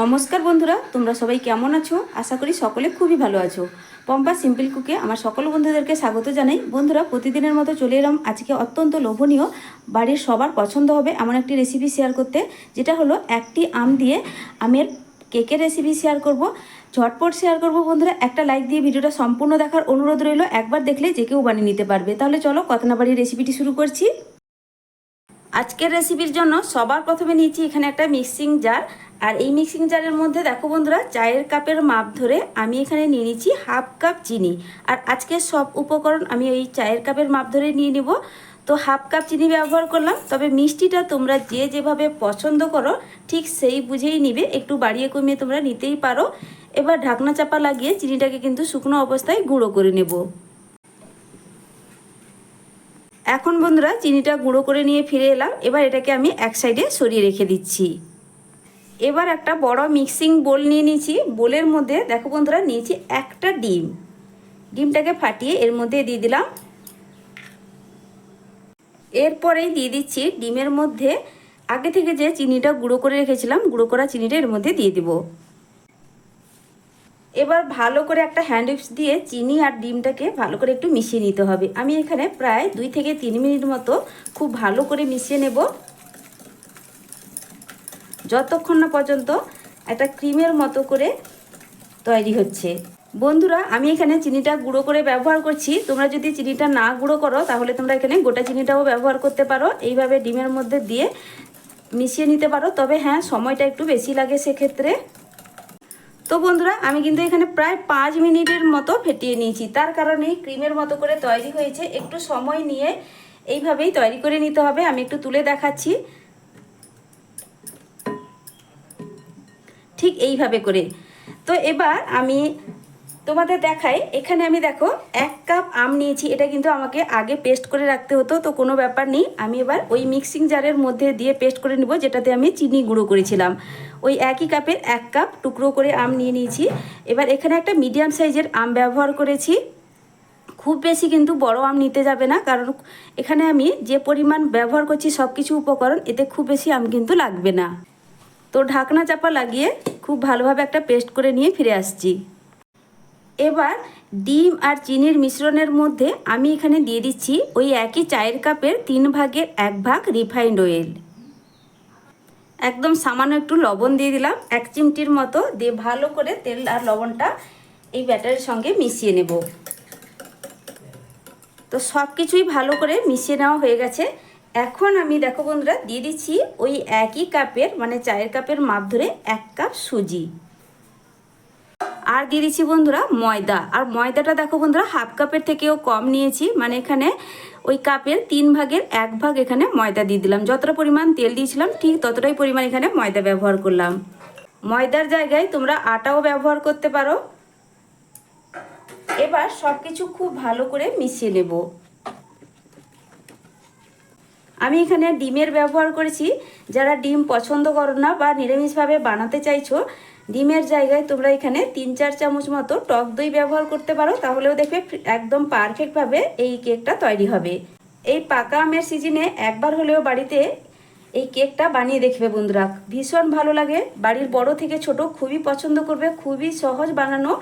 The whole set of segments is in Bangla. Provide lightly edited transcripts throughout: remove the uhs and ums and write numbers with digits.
নমস্কার বন্ধুরা, তোমরা সবাই কেমন আছো? আশা করি সকলে খুবই ভালো আছো। পম্পা সিম্পল কুকে আমার সকল বন্ধুদেরকে স্বাগত জানাই। বন্ধুরা, প্রতিদিনের মতো চলে এলাম আজকে অত্যন্ত লোভনীয়, বাড়ির সবার পছন্দ হবে এমন একটি রেসিপি শেয়ার করতে, যেটা হলো একটি আম দিয়ে আমের কেকের রেসিপি শেয়ার করব। ঝটপট শেয়ার করব বন্ধুরা। একটা লাইক দিয়ে ভিডিওটা সম্পূর্ণ দেখার অনুরোধ রইল। একবার দেখলে যে কেউ বানিয়ে নিতে পারবে। তাহলে চলো কথা না বাড়িয়ে রেসিপিটি শুরু করছি। আজকের রেসিপির জন্য সবার প্রথমে নিয়েছি এখানে একটা মিক্সিং জার। আর এই মিক্সিং জারের মধ্যে দেখো বন্ধুরা, চায়ের কাপের মাপ ধরে আমি এখানে নিয়ে নিচ্ছি হাফ কাপ চিনি। আর আজকে সব উপকরণ আমি ওই চায়ের কাপের মাপ ধরে নিয়ে নেব। তো হাফ কাপ চিনি ব্যবহার করলাম, তবে মিষ্টিটা তোমরা যে যেভাবে পছন্দ করো ঠিক সেই বুঝেই নিবে, একটু বাড়িয়ে কমিয়ে তোমরা নিতেই পারো। এবার ঢাকনা চাপা লাগিয়ে চিনিটাকে কিন্তু শুকনো অবস্থায় গুঁড়ো করে নেব। এখন বন্ধুরা চিনিটা গুঁড়ো করে নিয়ে ফিরে এলাম। এবার এটাকে আমি এক সাইডে সরিয়ে রেখে দিচ্ছি। এবার একটা বড় মিক্সিং বোল নিয়ে নিয়েছি। বোলের মধ্যে দেখো বন্ধুরা নিয়েছি একটা ডিম। ডিমটাকে ফাটিয়ে এর মধ্যে দিয়ে দিলাম। এরপরেই দিয়ে দিচ্ছি ডিমের মধ্যে আগে থেকে যে চিনিটা গুঁড়ো করে রেখেছিলাম, গুঁড়ো করা চিনিটা এর মধ্যে দিয়ে দেব। এবার ভালো করে একটা হ্যান্ড উইক্স দিয়ে চিনি আর ডিমটাকে ভালো করে একটু মিশিয়ে নিতে হবে। আমি এখানে প্রায় 2 থেকে 3 মিনিট মতো খুব ভালো করে মিশিয়ে নেব, যতক্ষণ না পর্যন্ত একটা ক্রিমের মতো করে তৈরি হচ্ছে। বন্ধুরা, আমি এখানে চিনিটা গুঁড়ো করে ব্যবহার করছি। তোমরা যদি চিনিটা না গুঁড়ো করো তাহলে তোমরা এখানে গোটা চিনিটাও ব্যবহার করতে পারো। এইভাবে ডিমের মধ্যে দিয়ে মিশিয়ে নিতে পারো, তবে হ্যাঁ সময়টা একটু বেশি লাগে সেক্ষেত্রে। তো বন্ধুরা, আমি কিন্তু এখানে প্রায় 5 মিনিটের মতো ফেটিয়ে নিয়েছি। তার কারণেই ক্রিমের মতো করে তৈরি হয়েছে। একটু সময় নিয়ে এইভাবেই তৈরি করে নিতে হবে। আমি একটু তুলে দেখাচ্ছি, ঠিক এইভাবে করে। তো এবার আমি তোমাদের দেখাই। এখানে আমি দেখো 1 কাপ আম নিয়েছি। এটা কিন্তু আমাকে আগে পেস্ট করে রাখতে হতো, তো কোনো ব্যাপার নেই। আমি এবার ওই মিক্সিং জারের মধ্যে দিয়ে পেস্ট করে নেব, যেটাতে আমি চিনি গুঁড়ো করেছিলাম। ওই একই কাপের 1 কাপ টুকরো করে আম নিয়ে নিয়েছি। এবার এখানে একটা মিডিয়াম সাইজের আম ব্যবহার করেছি। খুব বেশি কিন্তু বড় আম নিতে যাবে না, কারণ এখানে আমি যে পরিমাণ ব্যবহার করছি সব কিছু উপকরণ, এতে খুব বেশি আম কিন্তু লাগবে না। তো ঢাকনা চাপা লাগিয়ে খুব ভালোভাবে একটা পেস্ট করে নিয়ে ফিরে আসছি। এবার ডিম আর চিনির মিশ্রণের মধ্যে আমি এখানে দিয়ে দিচ্ছি ওই একই চায়ের কাপের 3 ভাগের 1 ভাগ রিফাইন্ড অয়েল। একদম সামান্য একটু লবণ দিয়ে দিলাম, 1 চিমটির মতো দিয়ে ভালো করে তেল আর লবণটা এই ব্যাটারের সঙ্গে মিশিয়ে নেব। তো সব কিছুই ভালো করে মিশিয়ে নেওয়া হয়ে গেছে। এখন আমি দেখো বন্ধুরা দিয়ে দিচ্ছি ওই একই কাপের মানে চায়ের কাপের মাপ ধরে 1 কাপ সুজি। আর দিয়ে দিচ্ছি বন্ধুরা ময়দা। আর ময়দাটা দেখো বন্ধুরা হাফ কাপের থেকেও কম নিয়েছি, মানে এখানে ওই কাপের 3 ভাগের 1 ভাগ এখানে ময়দা দিয়ে দিলাম। যতটা পরিমাণ তেল দিয়েছিলাম ঠিক ততটাই পরিমাণ এখানে ময়দা ব্যবহার করলাম। ময়দার জায়গায় তোমরা আটাও ব্যবহার করতে পারো। এবার সব কিছু খুব ভালো করে মিশিয়ে নেব। আমি এখানে ডিমের ব্যবহার করেছি। যারা ডিম পছন্দ করো না বা নিরামিষভাবে বানাতে চাইছো, ডিমের জায়গায় তোমরা এখানে 3-4 চামচ মতো টক দই ব্যবহার করতে পারো, তাহলেও দেখবে একদম পারফেক্টভাবে এই কেকটা তৈরি হবে। এই পাকা আমের সিজনে একবার হলেও বাড়িতে এই কেকটা বানিয়ে দেখবে বন্ধুরা, ভীষণ ভালো লাগে। বাড়ির বড় থেকে ছোট খুবই পছন্দ করবে। খুবই সহজ বানানো,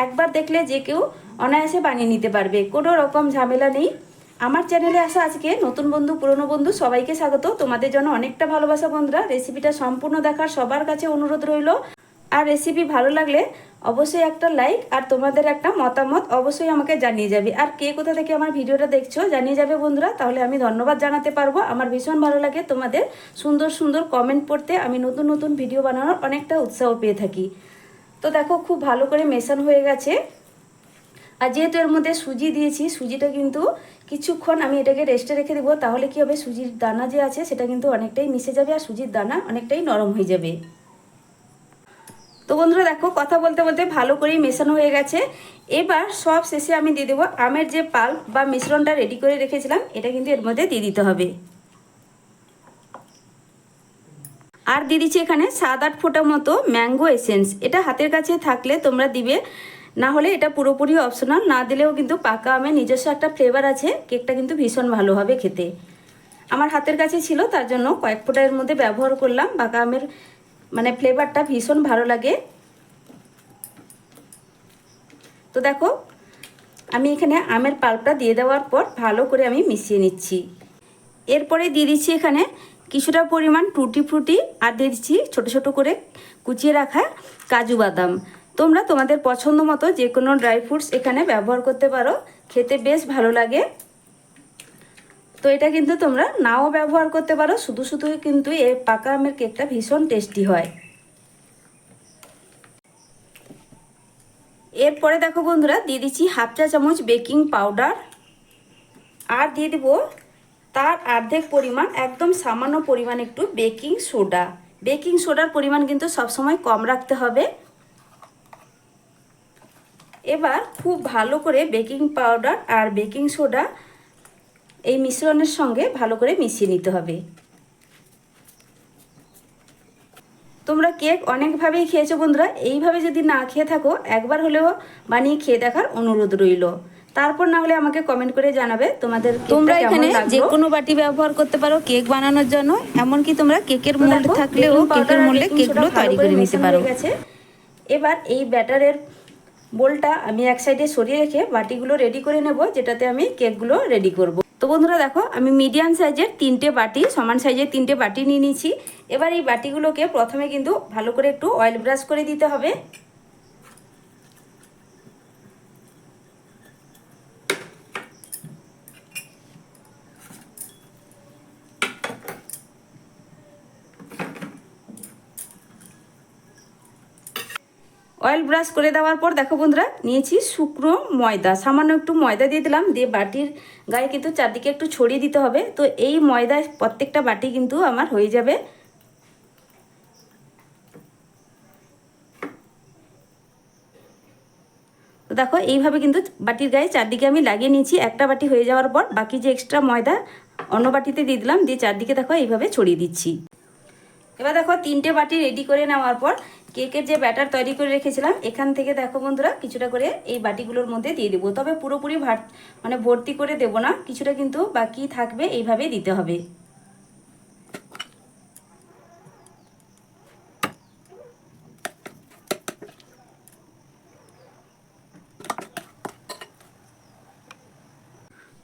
একবার দেখলে যে কেউ অনায়াসে বানিয়ে নিতে পারবে, কোনো রকম ঝামেলা নেই। আমার চ্যানেলে আসা আজকে নতুন বন্ধু পুরনো বন্ধু সবাইকে স্বাগত। তোমাদের জন্য অনেকটা ভালোবাসা বন্ধুরা। রেসিপিটা সম্পূর্ণ দেখার সবার কাছে অনুরোধ রইল। আর রেসিপি ভালো লাগলে অবশ্যই একটা লাইক আর তোমাদের একটা মতামত অবশ্যই আমাকে জানিয়ে যাবে। আর কে কোথা থেকে আমার ভিডিওটা দেখছো জানিয়ে যাবে বন্ধুরা, তাহলে আমি ধন্যবাদ জানাতে পারবো। আমার ভীষণ ভালো লাগে তোমাদের সুন্দর সুন্দর কমেন্ট পড়তে। আমি নতুন নতুন ভিডিও বানানোর অনেকটা উৎসাহ পেয়ে থাকি। তো দেখো খুব ভালো করে মেশানো হয়ে গেছে। আর যেহেতু এর মধ্যে সুজি দিয়েছি, সুজিটা কিন্তু কিছুক্ষণ আমি এটাকে রেস্টে রেখে দেবো। তাহলে কি হবে, সুজির দানা যে আছে সেটা কিন্তু অনেকটাই মিশে যাবে আর সুজির দানা অনেকটাই নরম হয়ে যাবে। তো বন্ধুরা দেখো কথা বলতে বলতে ভালো করেই মেশানো হয়ে গেছে। এবার সব শেষে আমি দিয়ে দেবো আমের যে পাল্প বা মিশ্রণটা রেডি করে রেখেছিলাম, এটা কিন্তু এর মধ্যে দিয়ে দিতে হবে। আর দিয়ে দিচ্ছি এখানে 7-8 ফোঁটা মতো ম্যাঙ্গো এসেন্স। এটা হাতের কাছে থাকলে তোমরা দিবে, না হলে এটা পুরোপুরি অপশনাল। না দিলেও কিন্তু পাকা আমের নিজস্ব একটা ফ্লেভার আছে, কেকটা কিন্তু ভীষণ ভালো হবে খেতে। আমার হাতের কাছে ছিল তার জন্য কয়েক ফোঁটা এর মধ্যে ব্যবহার করলাম পাকা আমের মানে ফ্লেভারটা ভীষণ ভালো লাগে। তো দেখো আমি এখানে আমের পাল্পটা দিয়ে দেওয়ার পর ভালো করে আমি মিশিয়ে নিচ্ছি। এরপরে দিয়ে দিচ্ছি এখানে কিছুটা পরিমাণ টুটি ফ্রুটি আর দিয়ে দিচ্ছি ছোটো ছোটো করে কুচিয়ে রাখা কাজু বাদাম। তোমরা তোমাদের পছন্দ মতো যে কোনো ড্রাই ফ্রুটস এখানে ব্যবহার করতে পারো, খেতে বেশ ভালো লাগে। তো এটা কিন্তু তোমরা নাও ব্যবহার করতে পারো, শুধু শুধু কিন্তু এই পাকা আমের কেকটা ভীষণ টেস্টি হয়। এরপরে দেখো বন্ধুরা দিয়ে দিচ্ছি হাফ চা চামচ বেকিং পাউডার আর দিয়ে দিব তার অর্ধেক পরিমাণ একদম সামান্য পরিমাণ একটু বেকিং সোডা। বেকিং সোডার পরিমাণ কিন্তু সবসময় কম রাখতে হবে। এবার খুব ভালো করে বেকিং পাউডার আর বেকিং সোডা এই মিশ্রণের সঙ্গে ভালো করে মিশিয়ে নিতে হবে। তোমরা কেক অনেকভাবেই খেয়েছো বন্ধুরা, এইভাবে যদি না খেয়ে থাকো একবার হলেও বানিয়ে খেয়ে দেখার অনুরোধ রইল। তারপর না হলে আমাকে কমেন্ট করে জানাবে তোমাদের। তোমরা এখানে যে কোনো বাটি ব্যবহার করতে পারো কেক বানানোর জন্য, এমনকি তোমরা কেকের মোল্ড থাকলেও কেকের মোল্ডে কেকগুলো তৈরি করে নিতে পারো। এবার এই ব্যাটারের বোলটা আমি এক সাইডে সরিয়ে রেখে বাটিগুলো রেডি করে নেব, যেটাতে আমি কেকগুলো রেডি করব। তো বন্ধুরা দেখো আমি মিডিয়াম সাইজের 3টে বাটি, সমান সাইজের 3টে বাটি নিয়ে নিয়েছি। এবার এই বাটিগুলোকে প্রথমে কিন্তু ভালো করে একটু অয়েল ব্রাশ করে দিতে হবে। অয়েল ব্রাশ করে দেওয়ার পর দেখো বন্ধুরা নিয়েছি শুকনো ময়দা, সামান্য একটু ময়দা দিয়ে দিলাম, দিয়ে বাটির গায়ে কিন্তু চারদিকে একটু ছড়িয়ে দিতে হবে। তো এই ময়দায় প্রত্যেকটা বাটি কিন্তু আমার হয়ে যাবে। তো দেখো এইভাবে কিন্তু বাটির গায়ে চারদিকে আমি লাগিয়ে নিয়েছি। একটা বাটি হয়ে যাওয়ার পর বাকি যে এক্সট্রা ময়দা অন্য বাটিতে দিয়ে দিলাম, দিয়ে চারদিকে দেখো এইভাবে ছড়িয়ে দিচ্ছি। এবার দেখো 3টে বাটি রেডি করে নেওয়ার পর কেকের যে ব্যাটার তৈরি করে রেখেছিলাম এখান থেকে দেখো বন্ধুরা কিছুটা করে এই বাটিগুলোর মধ্যে দিয়ে দেবো। তবে পুরোপুরি মানে ভর্তি করে দেব না, কিছুটা কিন্তু বাকি থাকবে, এইভাবে দিতে হবে।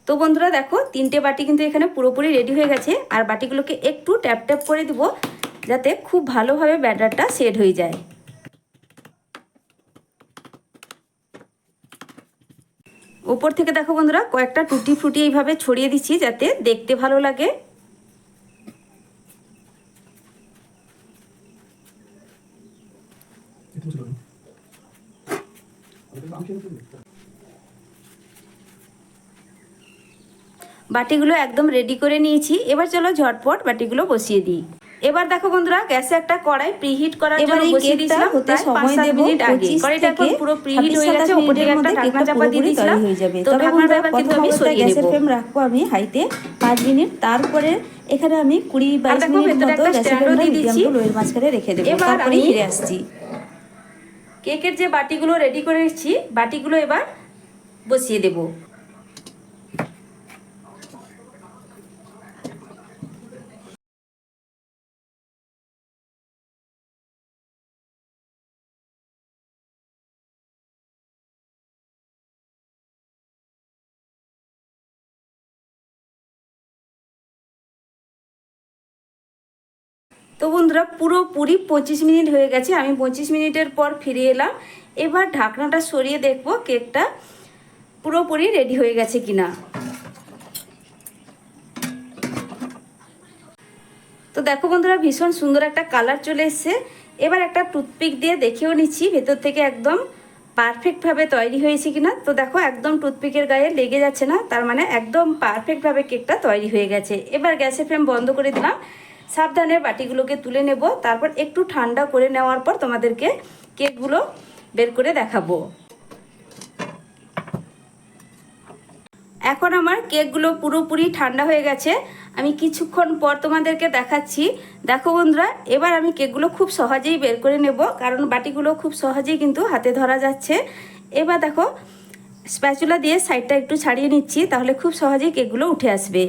তো বন্ধুরা দেখো 3টে বাটি কিন্তু এখানে পুরোপুরি রেডি হয়ে গেছে। আর বাটিগুলোকে একটু ট্যাপ ট্যাপ করে দিব যাতে খুব ভালোভাবে ব্যাটারটা সেট হয়ে যায়। উপর থেকে দেখো বন্ধুরা কয়েকটা টুটি ফুটি এইভাবে ছড়িয়ে দিচ্ছি যাতে দেখতে ভালো লাগে। বাটিগুলো একদম রেডি করে নিয়েছি। এবার চলো ঝটপট বাটিগুলো বসিয়ে দিই। এবার দেখো বন্ধুরা গ্যাসে একটা কড়াই প্রিহিট করার জন্য বসিয়ে দিয়েছিলাম, হতে সময় দেব 25 থেকে পুরো প্রিহিট হয়ে গেছে। উপরে থেকে একটা ঢাকনা চাপা দিয়ে দিয়েছিলাম হয়ে যাবে। তবে বন্ধুরা কিন্তু আমি সরিয়ে নেব। গ্যাসের ফ্লেম রাখবো আমি হাইতে 5 মিনিট। তারপরে এখানে আমি 20-22 মিনিট মতো গ্যাসের ফ্লেমটা মিডিয়াম টু লোয়ের মাঝখানে রেখে দেব। তারপরে ফিরে আসছি। কেকের যে বাটিগুলো রেডি করে রেখেছি বাটিগুলো এবার বসিয়ে দেব। তো বন্ধুরা পুরোপুরি 25 মিনিট হয়ে গেছে। আমি 25 মিনিটের পর ফিরে এলাম। এবার ঢাকনাটা সরিয়ে দেখব কেকটা পুরোপুরি রেডি হয়ে গেছে কিনা। তো দেখো বন্ধুরা ভীষণ সুন্দর একটা কালার চলে এসছে। এবার একটা টুথপিক দিয়ে দেখেও নিচ্ছি ভেতর থেকে একদম পারফেক্টভাবে তৈরি হয়েছে কিনা। তো দেখো একদম টুথপিকের গায়ে লেগে যাচ্ছে না, তার মানে একদম পারফেক্টভাবে কেকটা তৈরি হয়ে গেছে। এবার গ্যাসের ফ্লেম বন্ধ করে দিলাম। সাবধানে বাটিগুলোকে তুলে নেব। তারপর একটু ঠান্ডা করে নেওয়ার পর তোমাদেরকে কেকগুলো বের করে দেখাবো। এখন আমার কেকগুলো পুরোপুরি ঠান্ডা হয়ে গেছে। আমি কিছুক্ষণ পর তোমাদেরকে দেখাচ্ছি। দেখো বন্ধুরা এবার আমি কেকগুলো খুব সহজেই বের করে নেব, কারণ বাটিগুলো খুব সহজেই কিন্তু হাতে ধরা যাচ্ছে। এবার দেখো স্প্যাচুলা দিয়ে সাইডটা একটু ছাড়িয়ে নিচ্ছি, তাহলে খুব সহজেই কেকগুলো উঠে আসবে।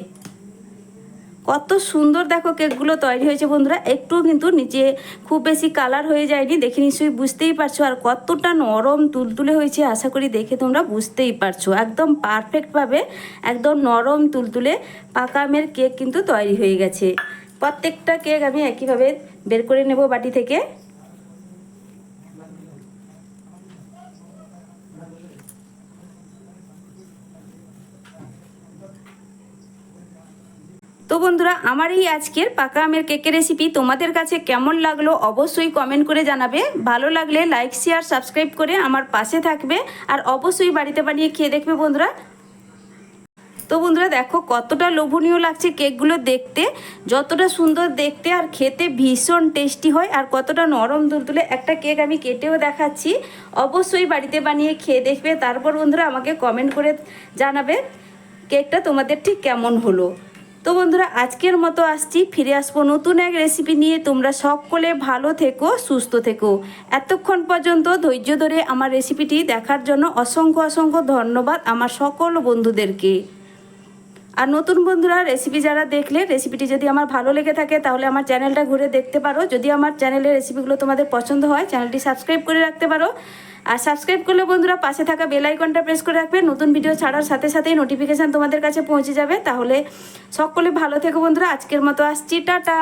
কত সুন্দর দেখো কেকগুলো তৈরি হয়েছে বন্ধুরা, একটু কিন্তু নিচে খুব বেশি কালার হয়ে যায়নি, দেখে নিশ্চয়ই বুঝতেই পারছো। আর কতটা নরম তুলতুলে হয়েছে আশা করি দেখে তোমরা বুঝতেই পারছো। একদম পারফেক্টভাবে একদম নরম তুলতুলে পাকা আমের কেক কিন্তু তৈরি হয়ে গেছে। প্রত্যেকটা কেক আমি একইভাবে বের করে নেব বাটি থেকে। তো বন্ধুরা, আমার এই আজকের পাকা আমের কেকের রেসিপি তোমাদের কাছে কেমন লাগলো অবশ্যই কমেন্ট করে জানাবে। ভালো লাগলে লাইক শেয়ার সাবস্ক্রাইব করে আমার পাশে থাকবে, আর অবশ্যই বাড়িতে বানিয়ে খেয়ে দেখবে বন্ধুরা। তো বন্ধুরা দেখো কতটা লোভনীয় লাগছে কেকগুলো দেখতে, যতটা সুন্দর দেখতে আর খেতে ভীষণ টেস্টি হয়, আর কতটা নরম তুলতুলে। একটা কেক আমি কেটেও দেখাচ্ছি, অবশ্যই বাড়িতে বানিয়ে খেয়ে দেখবে। তারপর বন্ধুরা আমাকে কমেন্ট করে জানাবে কেকটা তোমাদের ঠিক কেমন হলো। তো বন্ধুরা আজকের মতো আসছি, ফিরে আসবো নতুন এক রেসিপি নিয়ে। তোমরা সকলে ভালো থেকো, সুস্থ থেকো। এতক্ষণ পর্যন্ত ধৈর্য ধরে আমার রেসিপিটি দেখার জন্য অসংখ্য অসংখ্য ধন্যবাদ আমার সকল বন্ধুদেরকে। আর নতুন বন্ধুরা রেসিপি যারা দেখলে, রেসিপিটি যদি আমার ভালো লেগে থাকে তাহলে আমার চ্যানেলটা ঘুরে দেখতে পারো। যদি আমার চ্যানেলের রেসিপিগুলো তোমাদের পছন্দ হয় চ্যানেলটি সাবস্ক্রাইব করে রাখতে পারো। আর সাবস্ক্রাইব করলে বন্ধুরা পাশে থাকা বেল আইকনটা প্রেস করে রাখবে, নতুন ভিডিও ছাড়ার সাথে সাথেই নোটিফিকেশান তোমাদের কাছে পৌঁছে যাবে। তাহলে সকলে ভালো থেকো বন্ধুরা, আজকের মতো আসছি, টাটা।